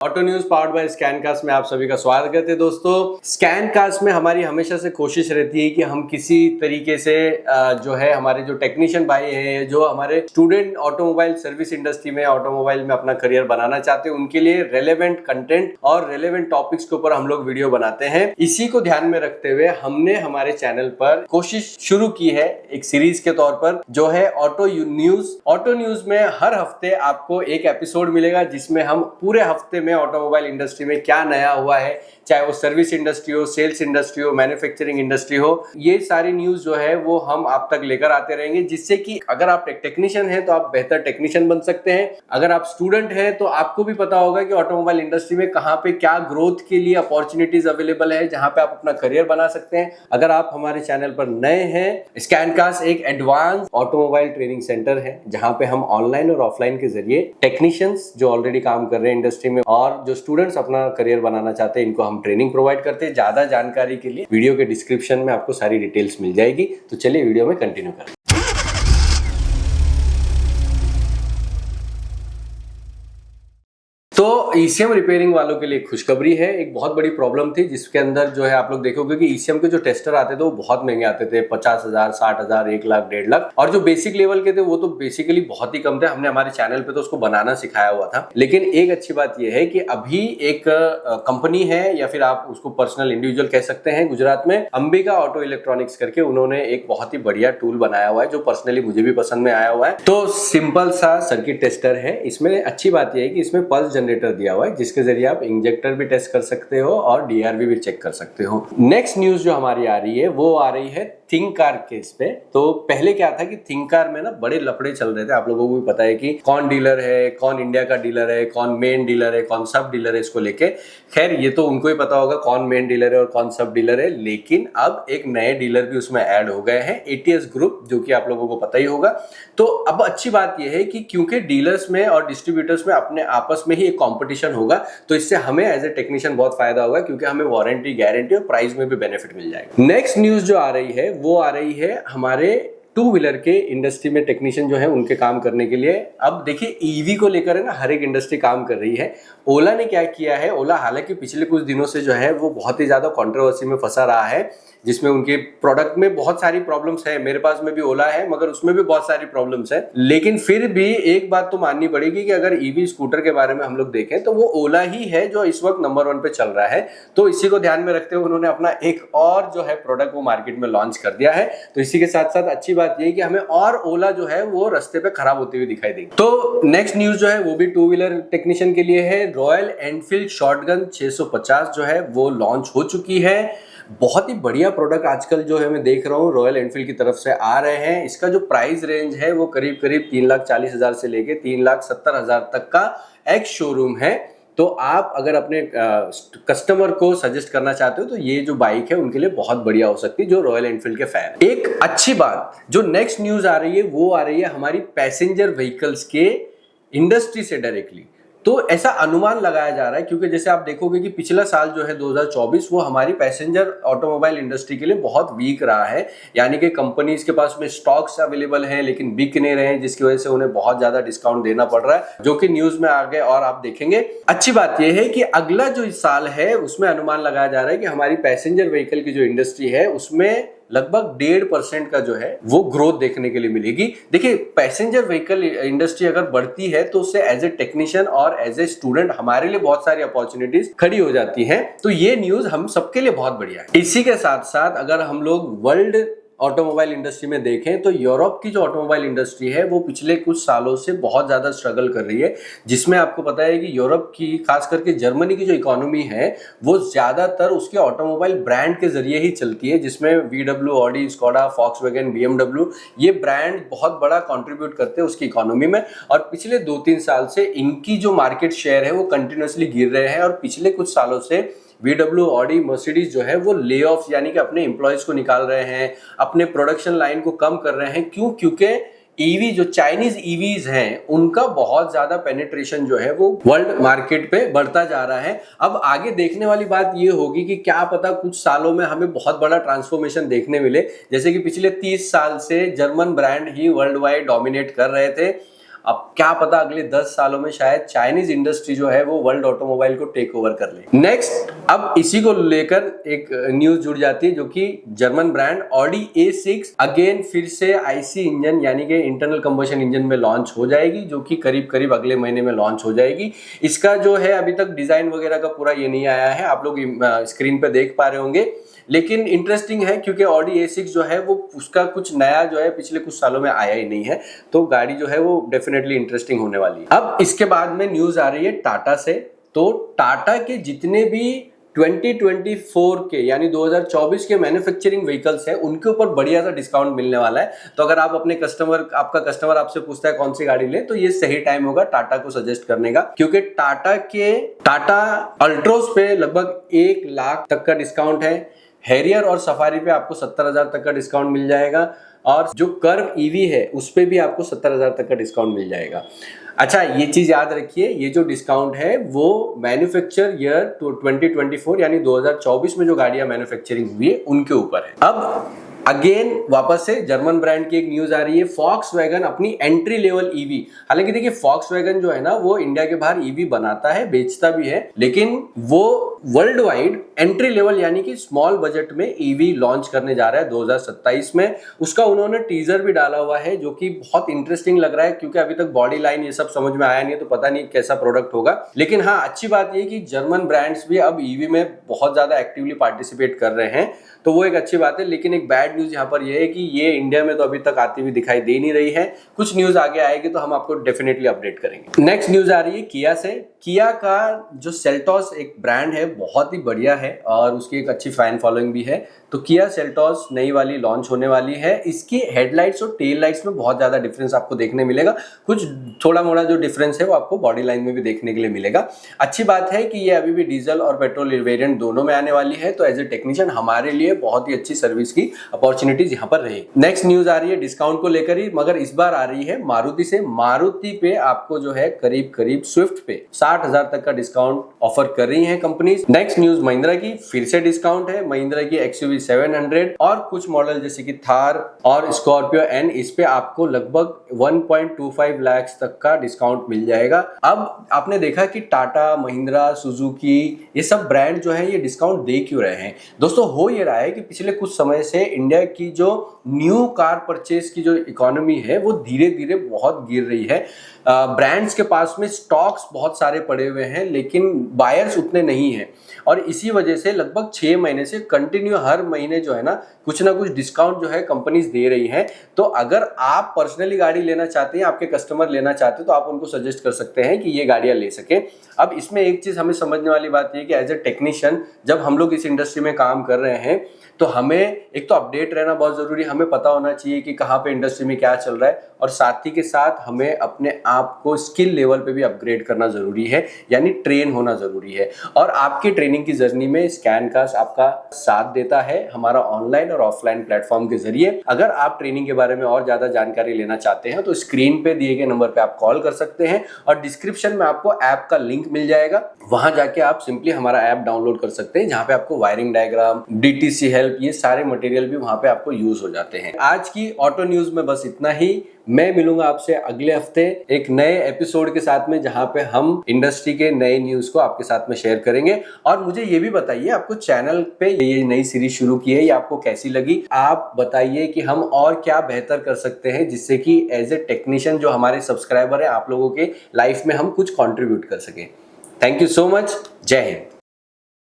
Auto news powered by स्कैनकास्ट में आप सभी का स्वागत है दोस्तों। स्कैनकास्ट में हमारी हमेशा से कोशिश रहती है कि हम किसी तरीके से जो है हमारे जो टेक्नीशियन भाई हैं, जो हमारे स्टूडेंट ऑटोमोबाइल सर्विस इंडस्ट्री में ऑटोमोबाइल में अपना करियर बनाना चाहते हैं, उनके लिए रेलेवेंट कंटेंट और रेलेवेंट टॉपिक्स के ऊपर हम लोग वीडियो बनाते हैं। इसी को ध्यान में रखते हुए हमने हमारे चैनल पर कोशिश शुरू की है एक सीरीज के तौर पर, जो है ऑटो न्यूज। ऑटो न्यूज में हर हफ्ते आपको एक एपिसोड मिलेगा जिसमें हम पूरे हफ्ते में ऑटोमोबाइल इंडस्ट्री में क्या नया हुआ है, चाहे वो सर्विस इंडस्ट्री हो, सेल्स इंडस्ट्री हो, मैन्युफैक्चरिंग इंडस्ट्री हो, ये सारी न्यूज जो है वो हम आप तक लेकर आते रहेंगे, जिससे कि अगर आप एक टेक्नीशियन हैं तो आप बेहतर टेक्नीशियन बन सकते हैं। अगर आप स्टूडेंट हैं तो आपको भी पता होगा कि ऑटोमोबाइल इंडस्ट्री में कहां पे क्या ग्रोथ के लिए अपॉर्चुनिटीज अवेलेबल है, जहां पे आप अपना करियर बना सकते हैं। अगर आप हमारे चैनल पर नए हैं, स्कैनकास्ट एक एडवांस ऑटोमोबाइल ट्रेनिंग सेंटर है जहां पे हम ऑनलाइन और ऑफलाइन के जरिए टेक्नीशियंस जो ऑलरेडी काम कर रहे हैं इंडस्ट्री में और जो स्टूडेंट्स अपना करियर बनाना चाहते हैं, इनको हम ट्रेनिंग प्रोवाइड करते हैं। ज्यादा जानकारी के लिए वीडियो के डिस्क्रिप्शन में आपको सारी डिटेल्स मिल जाएगी। तो चलिए वीडियो में कंटिन्यू करें। तो ईसीएम रिपेयरिंग वालों के लिए खुशखबरी है। एक बहुत बड़ी प्रॉब्लम थी जिसके अंदर जो है आप लोग देखोगे कि ईसीएम के जो टेस्टर आते थे वो बहुत महंगे आते थे, 50,000, 60,000, 1 लाख, 1.5 लाख, और जो बेसिक लेवल के थे वो तो बेसिकली बहुत ही कम थे। हमने हमारे चैनल पे तो उसको बनाना सिखाया हुआ था। लेकिन एक अच्छी बात यह है कि अभी एक कंपनी है, या फिर आप उसको पर्सनल इंडिविजुअल कह सकते हैं, गुजरात में अंबिका ऑटो इलेक्ट्रॉनिक्स करके उन्होंने एक बहुत ही बढ़िया टूल बनाया हुआ है जो पर्सनली मुझे भी पसंद में आया हुआ है। तो सिंपल सा सर्किट टेस्टर है। इसमें अच्छी बात यह है कि इसमें पल्स जनरेटर दिया हुआ है जिसके जरिए आप इंजेक्टर भी टेस्ट कर सकते हो और डीआरवी भी चेक कर सकते हो। नेक्स्ट न्यूज जो हमारी आ रही है वो आ रही है थिंक कार केस पे। तो पहले क्या था कि थिंक कार में ना बड़े लफड़े चल रहे थे। आप लोगों को भी पता है कि कौन डीलर है, कौन इंडिया का डीलर है, कौन मेन डीलर है, कौन सब डीलर है, इसको लेके। खैर ये तो उनको ही पता होगा कौन मेन डीलर है और कौन सब डीलर है, लेकिन अब एक नए डीलर भी उसमें ऐड हो गए हैं, एटीएस ग्रुप, जो कि आप लोगों को पता ही होगा। तो अब अच्छी बात यह है कि क्योंकि डीलर्स में और डिस्ट्रीब्यूटर्स में अपने आपस में ही एक कॉम्पिटिशन होगा, तो इससे हमें एज ए टेक्नीशियन बहुत फायदा होगा, क्योंकि हमें वारंटी, गारंटी और प्राइस में भी बेनिफिट मिल जाएगा। नेक्स्ट न्यूज जो आ रही है वो आ रही है हमारे टू व्हीलर के इंडस्ट्री में टेक्नीशियन जो है उनके काम करने के लिए। अब देखिए ईवी को लेकर है ना हर एक इंडस्ट्री काम कर रही है। ओला ने क्या किया है, ओला हालांकि पिछले कुछ दिनों से जो है वो बहुत ही ज्यादा कंट्रोवर्सी में फंसा रहा है, जिसमें उनके प्रोडक्ट में बहुत सारी प्रॉब्लम्स है। मेरे पास में भी ओला है मगर उसमें भी बहुत सारी प्रॉब्लम्स है। लेकिन फिर भी एक बात तो माननी पड़ेगी कि अगर ईवी स्कूटर के बारे में हम लोग देखें तो वो ओला ही है जो इस वक्त नंबर 1 पे चल रहा है। तो इसी को ध्यान में रखते हुए उन्होंने अपना एक और जो है प्रोडक्ट वो मार्केट में लॉन्च कर दिया है। तो इसी के साथ साथ अच्छी बात ये है कि हमें और ओला जो है वो रास्ते पे खराब होते हुए दिखाई देगी। तो नेक्स्ट न्यूज जो है वो भी टू व्हीलर टेक्नीशियन के लिए है। रॉयल एनफील्ड शॉटगन 650 जो है वो लॉन्च हो चुकी है। बहुत ही बढ़िया प्रोडक्ट आजकल जो है मैं देख रहा हूँ रॉयल एनफील्ड की तरफ से आ रहे हैं। इसका जो प्राइस रेंज है वो करीब करीब 3,40,000 से लेके 3,70,000 तक का एक शोरूम है। तो आप अगर अपने कस्टमर को सजेस्ट करना चाहते हो तो ये जो बाइक है उनके लिए बहुत बढ़िया हो सकती है, जो रॉयल एनफील्ड के फैन। एक अच्छी बात जो नेक्स्ट न्यूज आ रही है वो आ रही है हमारी पैसेंजर व्हीकल्स के इंडस्ट्री से डायरेक्टली। तो ऐसा अनुमान लगाया जा रहा है, क्योंकि जैसे आप देखोगे कि पिछला साल जो है 2024 वो हमारी पैसेंजर ऑटोमोबाइल इंडस्ट्री के लिए बहुत वीक रहा है। यानी कि कंपनीज के पास में स्टॉक्स अवेलेबल हैं लेकिन बिक नहीं रहे हैं, जिसकी वजह से उन्हें बहुत ज्यादा डिस्काउंट देना पड़ रहा है, जो कि न्यूज में आ गए और आप देखेंगे। अच्छी बात यह है कि अगला जो इस साल है उसमें अनुमान लगाया जा रहा है कि हमारी पैसेंजर व्हीकल की जो इंडस्ट्री है उसमें लगभग 1.5% का जो है वो ग्रोथ देखने के लिए मिलेगी। देखिए पैसेंजर व्हीकल इंडस्ट्री अगर बढ़ती है तो उससे एज ए टेक्नीशियन और एज ए स्टूडेंट हमारे लिए बहुत सारी अपॉर्चुनिटीज खड़ी हो जाती हैं। तो ये न्यूज हम सबके लिए बहुत बढ़िया है। इसी के साथ साथ अगर हम लोग वर्ल्ड ऑटोमोबाइल इंडस्ट्री में देखें तो यूरोप की जो ऑटोमोबाइल इंडस्ट्री है वो पिछले कुछ सालों से बहुत ज्यादा स्ट्रगल कर रही है, जिसमें आपको पता है कि यूरोप की खास करके जर्मनी की जो इकोनॉमी है वो ज्यादातर उसके ऑटोमोबाइल ब्रांड के जरिए ही चलती है, जिसमें VW, Audi, Skoda, Volkswagen, BMW ये ब्रांड बहुत बड़ा कंट्रीब्यूट करते हैं उसकी इकोनॉमी में। और पिछले 2-3 साल से इनकी जो मार्केट शेयर है वो कंटिन्यूसली गिर रहे हैं और पिछले कुछ सालों से VW, ऑडी, मर्सिडीज जो है वो ले ऑफ यानी कि अपने एम्प्लॉयज को निकाल रहे हैं, अपने प्रोडक्शन लाइन को कम कर रहे हैं। क्यों? क्योंकि ईवी जो चाइनीज ईवीज हैं उनका बहुत ज्यादा पेनिट्रेशन जो है वो वर्ल्ड मार्केट पे बढ़ता जा रहा है। अब आगे देखने वाली बात ये होगी कि क्या पता कुछ सालों में हमें बहुत बड़ा ट्रांसफॉर्मेशन देखने मिले, जैसे कि पिछले 30 साल से जर्मन ब्रांड ही वर्ल्ड वाइड डोमिनेट कर रहे थे। अब क्या पता अगले 10 सालों में शायद चाइनीज इंडस्ट्री जो है वो वर्ल्ड ऑटोमोबाइल को टेक ओवर कर ले। नेक्स्ट, अब इसी को लेकर एक न्यूज जुड़ जाती है जो कि German brand Audi A6 again फिर से आईसी इंजन यानी कि इंटरनल कंबशन इंजन में लॉन्च हो जाएगी, जो कि करीब करीब अगले महीने में लॉन्च हो जाएगी। इसका जो है अभी तक डिजाइन वगैरह का पूरा ये नहीं आया है, आप लोग स्क्रीन पे देख पा रहे होंगे, लेकिन इंटरेस्टिंग है क्योंकि ऑडी A6 जो है वो उसका कुछ नया जो है पिछले कुछ सालों में आया ही नहीं है, तो गाड़ी जो है वो डेफिनेटली इंटरेस्टिंग होने वाली है। अब इसके बाद में न्यूज आ रही है टाटा से। तो टाटा के जितने भी 2024 के यानी 2024 के मैन्युफैक्चरिंग व्हीकल्स है उनके ऊपर बढ़िया सा डिस्काउंट मिलने वाला है। तो अगर आप अपने आपका कस्टमर आपसे पूछता है कौन सी गाड़ी ले, तो ये सही टाइम होगा टाटा को सजेस्ट करने का, क्योंकि टाटा अल्ट्रोस पे लगभग 1 लाख तक का डिस्काउंट है। हैरियर और सफारी पे आपको 70,000 तक का डिस्काउंट मिल जाएगा, और जो कर्व ईवी है उस पे भी आपको 70,000 तक का डिस्काउंट मिल जाएगा। अच्छा, ये चीज याद रखिए, ये जो डिस्काउंट है वो मैन्युफैक्चर ईयर 2024 यानी 2024 में जो गाड़ियां मैन्युफैक्चरिंग हुई है उनके ऊपर है। अब अगेन वापस से जर्मन ब्रांड की एक न्यूज आ रही है, फॉक्सवैगन अपनी एंट्री लेवल ईवी। हालांकि देखिए फॉक्सवैगन जो है ना वो इंडिया के बाहर ईवी बनाता है, बेचता भी है, लेकिन वो वर्ल्ड वाइड एंट्री लेवल यानी कि स्मॉल बजट में ईवी लॉन्च करने जा रहा है 2027 में। उसका उन्होंने टीजर भी डाला हुआ है जो कि बहुत इंटरेस्टिंग लग रहा है, क्योंकि अभी तक बॉडी लाइन ये सब समझ में आया नहीं है, तो पता नहीं कैसा प्रोडक्ट होगा। लेकिन हाँ, अच्छी बात ये कि जर्मन ब्रांड्स भी अब ईवी में बहुत ज्यादा एक्टिवली पार्टिसिपेट कर रहे हैं, तो वो एक अच्छी बात है। लेकिन एक बैड न्यूज यहाँ पर ये है कि ये इंडिया में तो अभी तक आती हुई दिखाई दे नहीं रही है। कुछ न्यूज आगे आएगी तो हम आपको डेफिनेटली अपडेट करेंगे। नेक्स्ट न्यूज आ रही है किया से। किया का जो सेल्टोस एक ब्रांड है बहुत ही बढ़िया है और उसकी एक अच्छी फैन फॉलोइंग भी है। तो किया सेल्टोस नई वाली लॉन्च होने वाली है। इसकी हेडलाइट्स और टेल लाइट्स में बहुत ज्यादा डिफरेंस आपको देखने मिलेगा। कुछ थोड़ा मोड़ा जो डिफरेंस है वो आपको बॉडी लाइन में भी देखने के लिए मिलेगा। अच्छी बात है कि ये अभी भी डीजल और पेट्रोल वेरिएंट दोनों में आने वाली है, तो एज ए टेक्नीशियन हमारे लिए बहुत ही अच्छी सर्विस की अपॉर्चुनिटीज यहाँ पर रहेगी। नेक्स्ट न्यूज आ रही है डिस्काउंट को लेकर ही, मगर इस बार आ रही है मारुति से। मारुति पे आपको जो है करीब करीब स्विफ्ट पे 60,000 तक का डिस्काउंट ऑफर कर रही है कंपनीज। नेक्स्ट न्यूज महिंद्रा की, फिर से डिस्काउंट है। महिंद्रा की XUV 700 और कुछ मॉडल जैसे कि थार और स्कॉर्पियो एन, इस पे आपको लगभग 1.25 लाख तक का डिस्काउंट मिल जाएगा। अब आपने देखा कि टाटा, महिंद्रा, सुजुकी ये सब ब्रांड जो है ये डिस्काउंट दे क्यों रहे हैं। दोस्तों, हो ये रहा है कि पिछले कुछ समय से इंडिया की जो न्यू कार परचेज की जो इकोनॉमी है वो धीरे धीरे बहुत गिर रही है। ब्रांड्स के पास में स्टॉक्स बहुत सारे पड़े हुए हैं, लेकिन बायर्स उतने नहीं हैं, और इसी वजह से लगभग 6 महीने से कंटिन्यू हर महीने जो है ना कुछ डिस्काउंट जो है कंपनीज दे रही हैं। तो अगर आप पर्सनली गाड़ी लेना चाहते हैं, आपके कस्टमर लेना चाहते हैं, तो आप उनको सजेस्ट कर सकते हैं कि ये गाड़ियां ले सकें। अब इसमें एक चीज हमें समझने वाली बात है कि एज ए टेक्नीशियन जब हम लोग इस इंडस्ट्री में काम कर रहे हैं तो हमें एक तो अपडेट रहना बहुत जरूरी है, हमें पता होना चाहिए कि कहाँ पे इंडस्ट्री में क्या चल रहा है, और साथ ही के साथ हमें अपने आप को स्किल लेवल पे भी अपग्रेड करना जरूरी है, यानी ट्रेन होना जरूरी है। और आपकी ट्रेनिंग की जर्नी में स्कैनकास्ट आपका साथ देता है हमारा ऑनलाइन और ऑफलाइन प्लेटफॉर्म के जरिए। अगर आप ट्रेनिंग के बारे में और ज्यादा जानकारी लेना चाहते हैं तो स्क्रीन पे दिए गए नंबर पे आप कॉल कर सकते हैं, और डिस्क्रिप्शन में आपको ऐप का लिंक मिल जाएगा। वहां जाके आप सिंपली हमारा ऐप डाउनलोड कर सकते हैं, जहां पे आपको वायरिंग डायग्राम, DTC हेल्प, ये सारे मटेरियल भी वहां पे आपको यूज हो जाते हैं। आज की ऑटो न्यूज में बस इतना ही। मैं मिलूंगा आपसे अगले हफ्ते एक नए एपिसोड के साथ में, जहां पे हम इंडस्ट्री के नए न्यूज को आपके साथ में शेयर करेंगे। और मुझे ये भी बताइए, आपको चैनल पे ये नई सीरीज शुरू की है, ये आपको कैसी लगी। आप बताइए कि हम और क्या बेहतर कर सकते हैं, जिससे कि एज ए टेक्नीशियन जो हमारे सब्सक्राइबर है आप लोगों के लाइफ में हम कुछ कंट्रीब्यूट कर सकें। Thank you so much. जय हिंद।